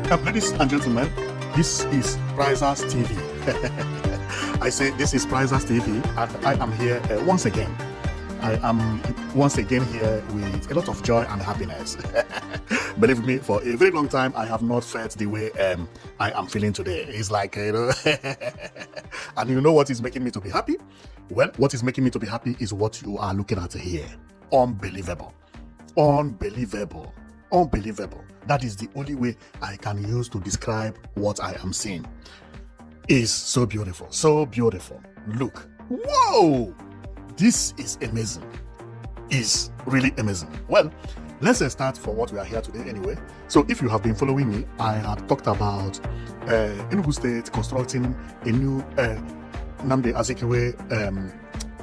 Ladies and gentlemen, this is Prizers TV. I say this is Prizers TV, and I am here once again. I am once again here with a lot of joy and happiness. Believe me, for a very long time, I have not felt the way I am feeling today. It's like, and you know what is making me to be happy? Well, what is making me to be happy is what you are looking at here. Unbelievable. Unbelievable. Unbelievable. That is the only way I can use to describe what I am seeing. It's so beautiful. So beautiful. Look. Whoa! This is amazing. It's really amazing. Well, let's start for what we are here today anyway. So if you have been following me, I had talked about Enugu State constructing a new Nnamdi Azikiwe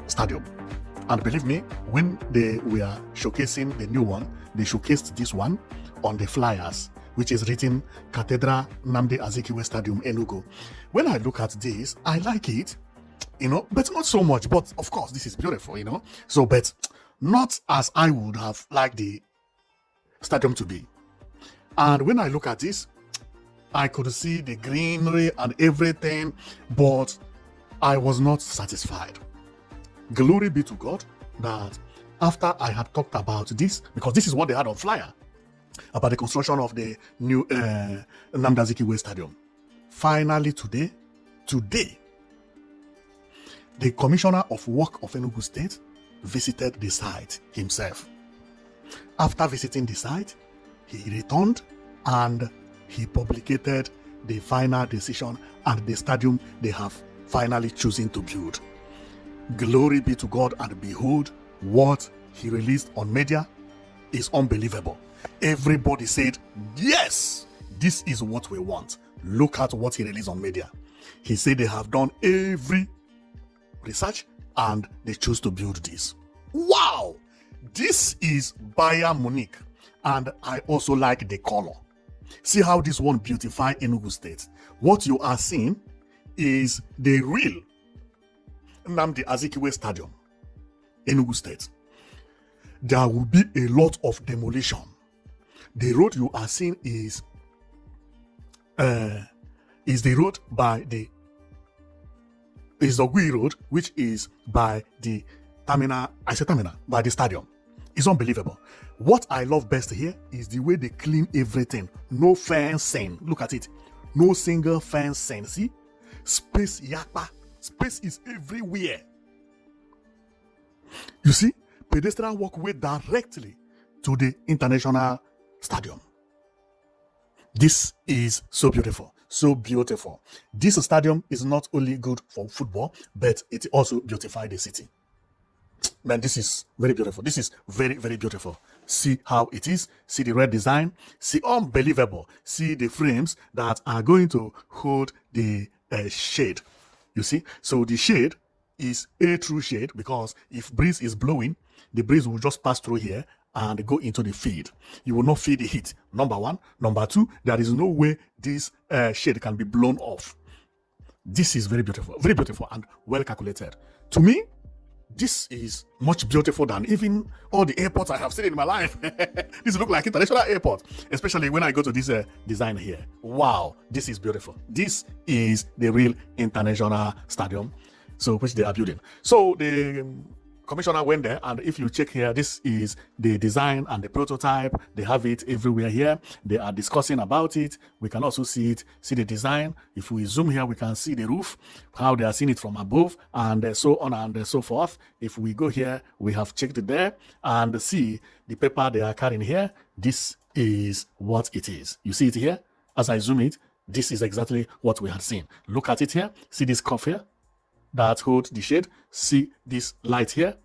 stadium. And believe me, when they were showcasing the new one, they showcased this one on the flyers, which is written Cathedral Nnamdi Azikiwe Stadium Enugu. When I look at this, I like it, but not so much. But of course, this is beautiful, So, but not as I would have liked the stadium to be. And when I look at this, I could see the greenery and everything, but I was not satisfied. Glory be to God that after I had talked about this, because this is what they had on flyer, about the construction of the new Nnamdi Azikiwe Stadium. Finally today, the Commissioner of Work of Enugu State visited the site himself. After visiting the site, he returned and he publicated the final decision and the stadium they have finally chosen to build. Glory be to God, and behold, what he released on media is unbelievable. Everybody said, yes, this is what we want. Look at what he released on media. He said they have done every research and they choose to build this. Wow! This is Bayern Munich, and I also like the color. See how this one beautifies Enugu State. What you are seeing is the real Nnamdi Azikiwe Stadium, Enugu State. There will be a lot of demolition. The road you are seeing is the road by the Gui Road, which is by the terminal. I say terminal by the stadium. It's unbelievable. What I love best here is the way they clean everything. No fencing. Look at it. No single fencing. See, space yakpa. Space is everywhere. You see, pedestrian walkway directly to the international stadium. This is so beautiful, so beautiful. This stadium is not only good for football, but it also beautifies the city. Man, this is very beautiful. This is very, very beautiful. See how it is. See the red design. See, unbelievable. See the frames that are going to hold the shade. You see, so the shade is a true shade, because if breeze is blowing, the breeze will just pass through here and go into the field. You will not feel the heat, number one. Number two, there is no way this shade can be blown off. This is very beautiful and well calculated. To me, this is much beautiful than even all the airports I have seen in my life. This looks like international airport, especially when I go to this design here. Wow, this is beautiful. This is the real international stadium, so which they are building. So the commissioner went there, and if you check here, this is the design and the prototype. They have it everywhere here. They are discussing about it. We can also see it, see the design. If we zoom here, we can see the roof, how they are seeing it from above, and so on and so forth. If we go here, we have checked it there and see the paper they are carrying here. This is what it is. You see it here? As I zoom it, this is exactly what we had seen. Look at it here. See this cuff here that holds the shade. See this light here.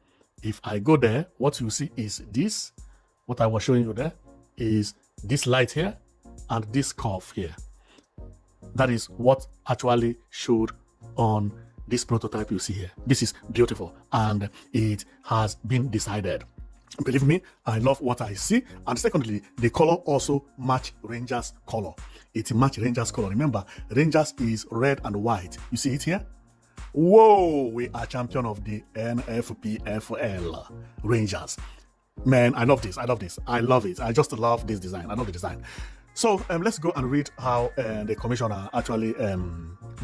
If I go there, what you see is this. What I was showing you there is this light here and this curve here. That is what actually showed on this prototype you see here. This is beautiful, and it has been decided. Believe me, I love what I see. And secondly, the color also match Rangers color. It match Rangers color. Remember, Rangers is red and white. You see it here? Whoa, we are champion of the NFPFL Rangers. Man, I love this. I love this. I love it. I just love this design. I love the design. So let's go and read how the commissioner actually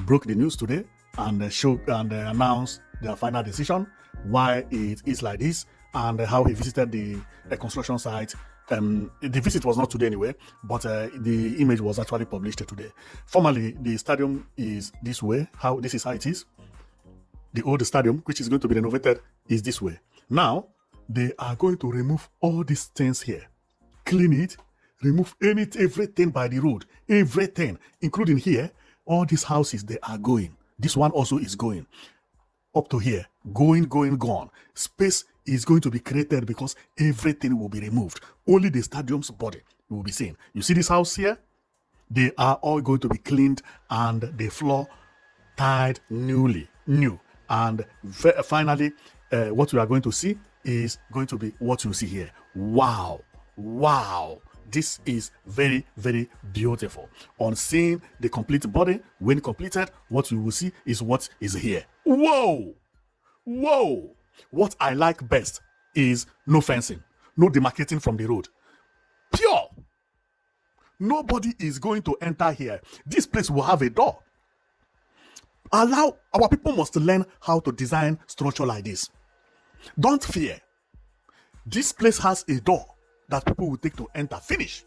broke the news today and show and announced their final decision, why it is like this, and how he visited the construction site. The visit was not today anyway, but the image was actually published today. Formerly, the stadium is this way. This is how it is. The old stadium, which is going to be renovated, is this way. Now, they are going to remove all these things here, clean it, remove everything by the road, everything, including here, all these houses, they are going. This one also is going up to here, gone. Space is going to be created because everything will be removed. Only the stadium's body will be seen. You see this house here? They are all going to be cleaned and the floor tiled new. And finally, what we are going to see is going to be what you see here. Wow. This is very, very beautiful. On seeing the complete body, when completed, what you will see is what is here. Whoa! What I like best is no fencing, no demarcating from the road. Pure. Nobody is going to enter here. This place will have a door. Our people must learn how to design structure like this. Don't fear. This place has a door that people will take to enter. Finish.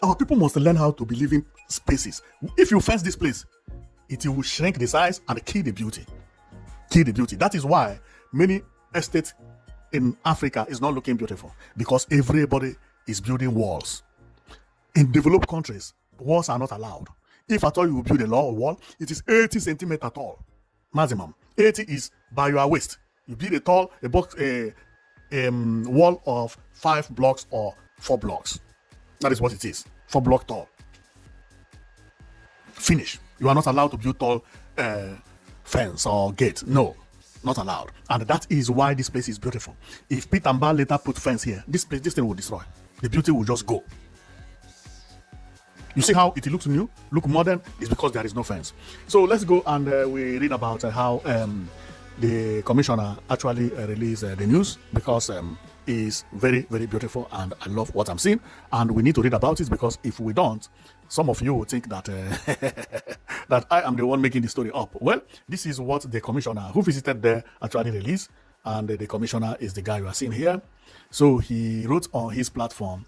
Our people must learn how to be living spaces. If you fence this place, it will shrink the size and kill the beauty. That is why many estates in Africa is not looking beautiful, because everybody is building walls. In developed countries, walls are not allowed. If at all you build a wall, it is 80 centimeters tall, maximum. 80 is by your waist. You build a wall of 5 blocks or 4 blocks. That is what it is. 4 blocks tall. Finish. You are not allowed to build tall fence or gate. No, not allowed. And that is why this place is beautiful. If Peter Mba later put fence here, this thing will destroy. The beauty will just go. You see how it looks new, look modern, is because there is no fence. So let's go and we read about how the commissioner actually released the news, because it's very, very beautiful and I love what I'm seeing. And we need to read about it, because if we don't, some of you will think that that I am the one making the story up. Well, this is what the commissioner who visited there actually released. And the commissioner is the guy you are seeing here. So he wrote on his platform,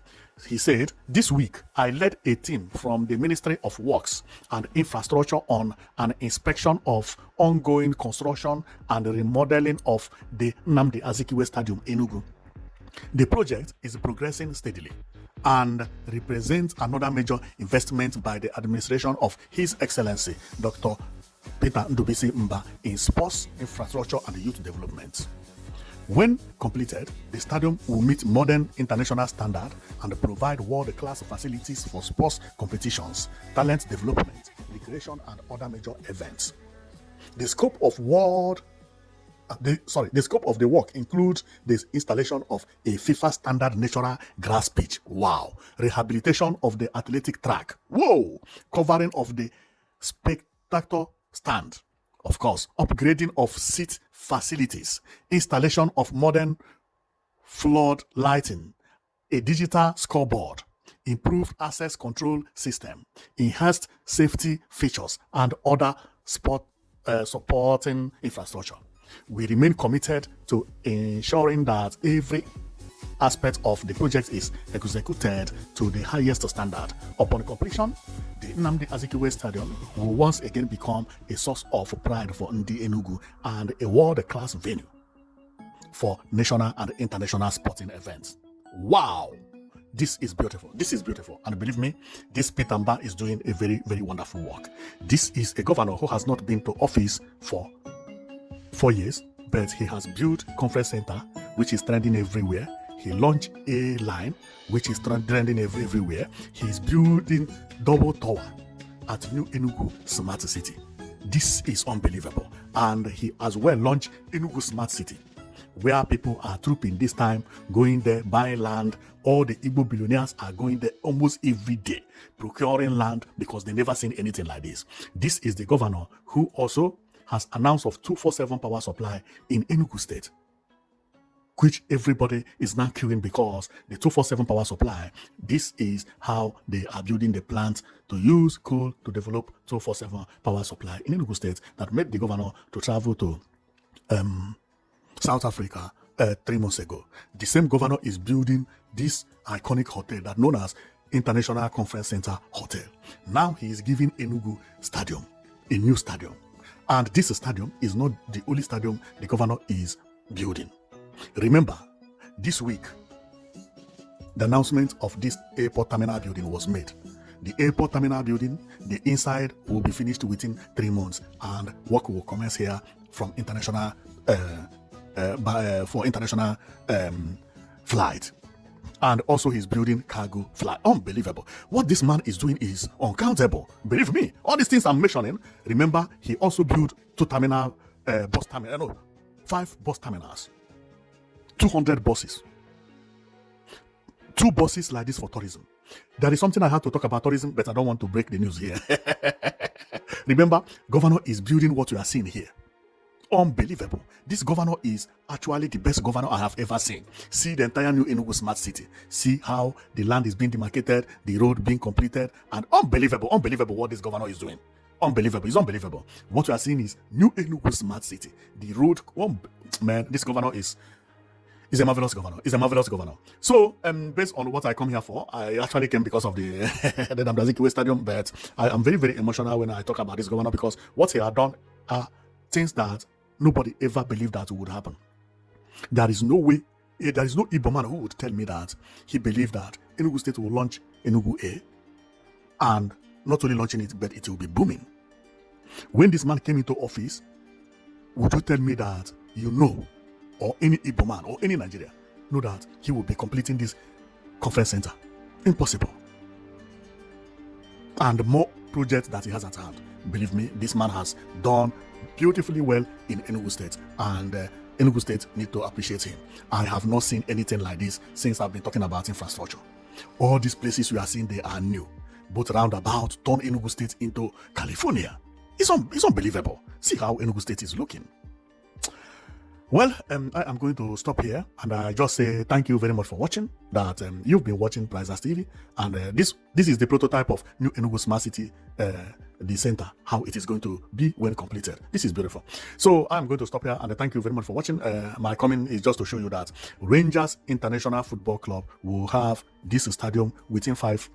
he said, "This week, I led a team from the Ministry of Works and Infrastructure on an inspection of ongoing construction and remodeling of the Nnamdi Azikiwe Stadium, Enugu. The project is progressing steadily and represents another major investment by the administration of His Excellency, Dr. Peter Ndubisi Mba, in sports, infrastructure, and youth development. When completed, the stadium will meet modern international standard and provide world-class facilities for sports competitions, talent development, recreation, and other major events. The scope of the work includes the installation of a FIFA standard natural grass pitch. Wow. Rehabilitation of the athletic track. Whoa. Covering of the spectator stand. Of course, upgrading of seat facilities, installation of modern flood lighting, a digital scoreboard, improved access control system, enhanced safety features, and other supporting infrastructure. We remain committed to ensuring that every aspect of the project is executed to the highest standard. Upon completion, the Nnamdi Azikiwe Stadium will once again become a source of pride for Enugu and a world-class venue for national and international sporting events. Wow! This is beautiful. And believe me, this Peter Mba is doing a very, very wonderful work. This is a governor who has not been to office for 4 years, but he has built conference center, which is trending everywhere. He launched a line, which is trending everywhere. He's building double tower at New Enugu Smart City. This is unbelievable. And he as well launched Enugu Smart City, where people are trooping this time, going there, buying land. All the Igbo billionaires are going there almost every day, procuring land, because they never seen anything like this. This is the governor who also has announced of 24/7 power supply in Enugu State. which everybody is now queuing because the 247 power supply, this is how they are building the plant to use coal to develop 247 power supply in Enugu State that made the governor to travel to South Africa 3 months ago. The same governor is building this iconic hotel that known as International Conference Center Hotel. Now he is giving Enugu Stadium a new stadium. And this stadium is not the only stadium the governor is building. Remember, this week, the announcement of this airport terminal building was made. The airport terminal building, the inside will be finished within 3 months, and work will commence here from international for international flight. And also he's building cargo flight. Unbelievable. What this man is doing is uncountable. Believe me, all these things I'm mentioning, remember, he also built 5 bus terminals, 200 buses, 2 buses like this for tourism. There is something I have to talk about tourism, but I don't want to break the news here. Remember, governor is building what you are seeing here. Unbelievable. This governor is actually the best governor I have ever seen. See the entire new Enugu smart city. See how the land is being demarcated, the road being completed, and unbelievable what this governor is doing. Unbelievable. It's unbelievable. What you are seeing is new Enugu smart city. The road, man, this governor is a marvelous governor. He's a marvelous governor. So, based on what I come here for, I actually came because of the the Nnamdi Azikiwe Stadium, but I am very, very emotional when I talk about this governor because what he had done are things that nobody ever believed that would happen. There is no way, there is no Igbo man who would tell me that he believed that Enugu State will launch Enugu A, and not only launching it, but it will be booming. When this man came into office, would you tell me that you know, or any Igbo man or any Nigeria know that he will be completing this conference center? Impossible. And more projects that he has at hand. Believe me, this man has done beautifully well in Enugu State, and Enugu State need to appreciate him. I have not seen anything like this since I've been talking about infrastructure. All these places we are seeing, they are new. Both roundabout turn Enugu State into California. It's unbelievable. See how Enugu State is looking. Well, I am going to stop here, and I just say thank you very much for watching. That you've been watching Prizers TV, and this is the prototype of new Enugu Smart City, the center, how it is going to be when completed. This is beautiful. So I'm going to stop here, and thank you very much for watching. My comment is just to show you that Rangers International Football Club will have this stadium within 5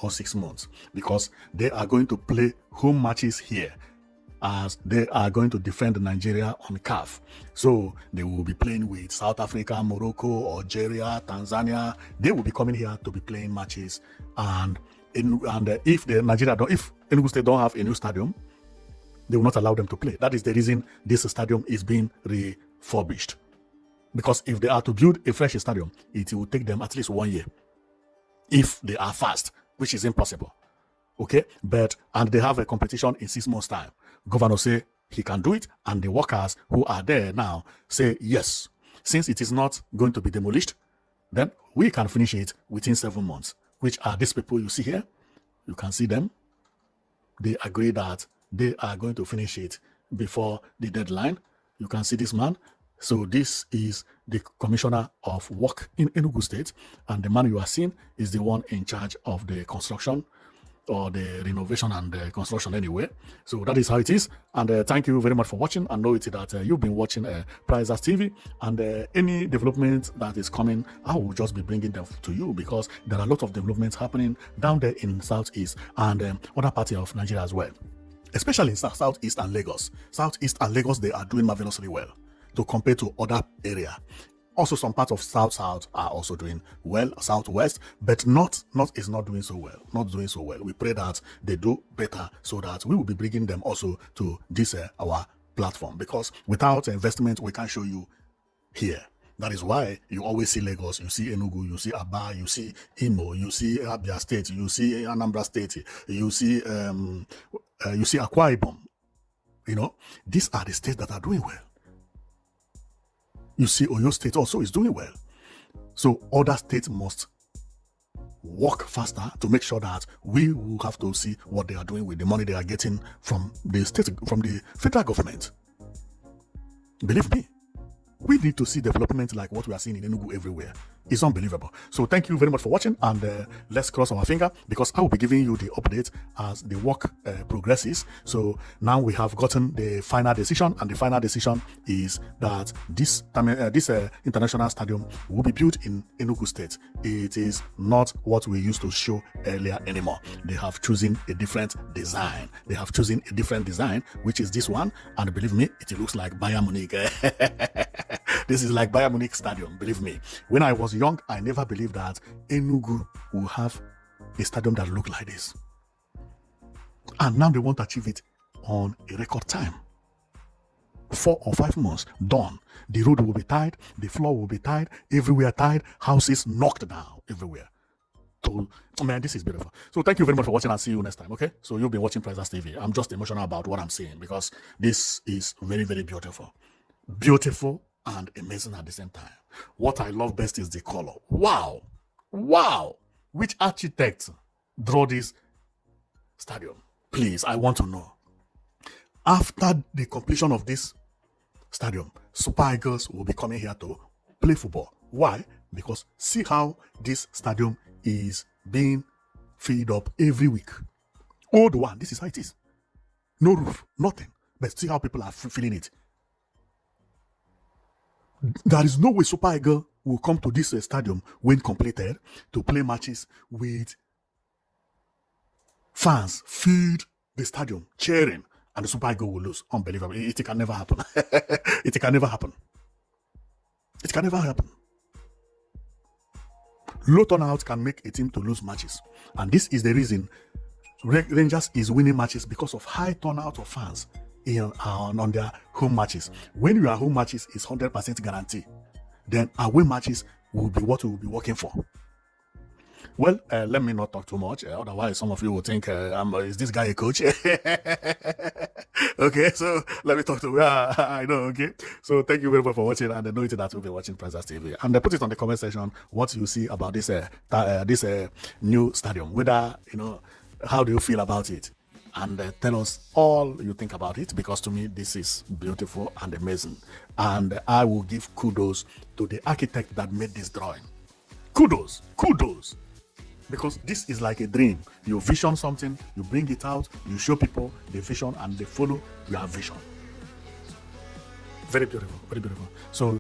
or 6 months because they are going to play home matches here, as they are going to defend Nigeria on CAF. So they will be playing with South Africa, Morocco, Algeria, Tanzania. They will be coming here to be playing matches. And if Enugu State don't have a new stadium, they will not allow them to play. That is the reason this stadium is being refurbished. Because if they are to build a fresh stadium, it will take them at least 1 year. If they are fast, which is impossible. Okay, and they have a competition in 6 months' time. Governor say he can do it, and the workers who are there now say yes. Since it is not going to be demolished, then we can finish it within 7 months. Which are these people you see here? You can see them. They agree that they are going to finish it before the deadline. You can see this man. So this is the commissioner of work in Enugu State, and the man you are seeing is the one in charge of the construction, or the renovation and the construction anyway. So that is how it is. And thank you very much for watching. I know it that you've been watching Prizers TV, and any development that is coming, I will just be bringing them to you, because there are a lot of developments happening down there in Southeast and other parts of Nigeria as well, especially in Southeast and Lagos. Southeast and Lagos, they are doing marvelously well to compare to other area. Also, some parts of South are also doing well, Southwest, but North is not doing so well. Not doing so well. We pray that they do better, so that we will be bringing them also to this our platform. Because without investment, we can't show you here. That is why you always see Lagos, you see Enugu, you see Aba, you see Imo, you see Abia State, you see Anambra State, you see Akwa Ibom. You know, these are the states that are doing well. You see Oyo State also is doing well. So other states must work faster to make sure that we will have to see what they are doing with the money they are getting from the state, from the federal government. Believe me, We need to see development like what we are seeing in Enugu everywhere. It's unbelievable. So thank you very much for watching, and let's cross our finger, because I will be giving you the update as the work progresses. So now we have gotten the final decision, and the final decision is that this international stadium will be built in Enugu State. It is not what we used to show earlier anymore. They have chosen a different design. Which is this one, and believe me, it looks like Bayern Munich. This is like Bayern Munich Stadium, believe me. When I was young, I never believed that Enugu will have a stadium that looked like this. And now they want to achieve it on a record time. 4 or 5 months, done. The road will be tied, the floor will be tied, everywhere tied, houses knocked down everywhere. So, man, this is beautiful. So thank you very much for watching, and see you next time, okay? So you've been watching Priceless TV. I'm just emotional about what I'm seeing, because this is very, very beautiful. Beautiful and amazing at the same time. What I love best is the color. Wow. Wow. Which architect drew this stadium? Please, I want to know. After the completion of this stadium, Super Eagles will be coming here to play football. Why? Because see how this stadium is being filled up every week. Old one, this is how it is. No roof, nothing. But see how people are filling it. There is no way Super Eagle will come to this stadium when completed to play matches with fans filled the stadium, cheering, and the Super Eagle will lose. Unbelievable. It can never happen. It can never happen. It can never happen. Low turnout can make a team to lose matches. And this is the reason Rangers is winning matches, because of high turnout of fans on their home matches. When your home matches is 100% guarantee, then away matches will be what we will be working for. Well, let me not talk too much. Otherwise, some of you will think, is this guy a coach? Okay, so let me talk to you. I know, okay. So thank you very much for watching, and I know that you'll be watching Priceless TV. And put it on the comment section what you see about this new stadium. Whether, how do you feel about it? And tell us all you think about it, because to me, this is beautiful and amazing. And I will give kudos to the architect that made this drawing. Kudos. Because this is like a dream. You vision something, you bring it out, you show people the vision, and they follow your vision. Very beautiful, very beautiful. So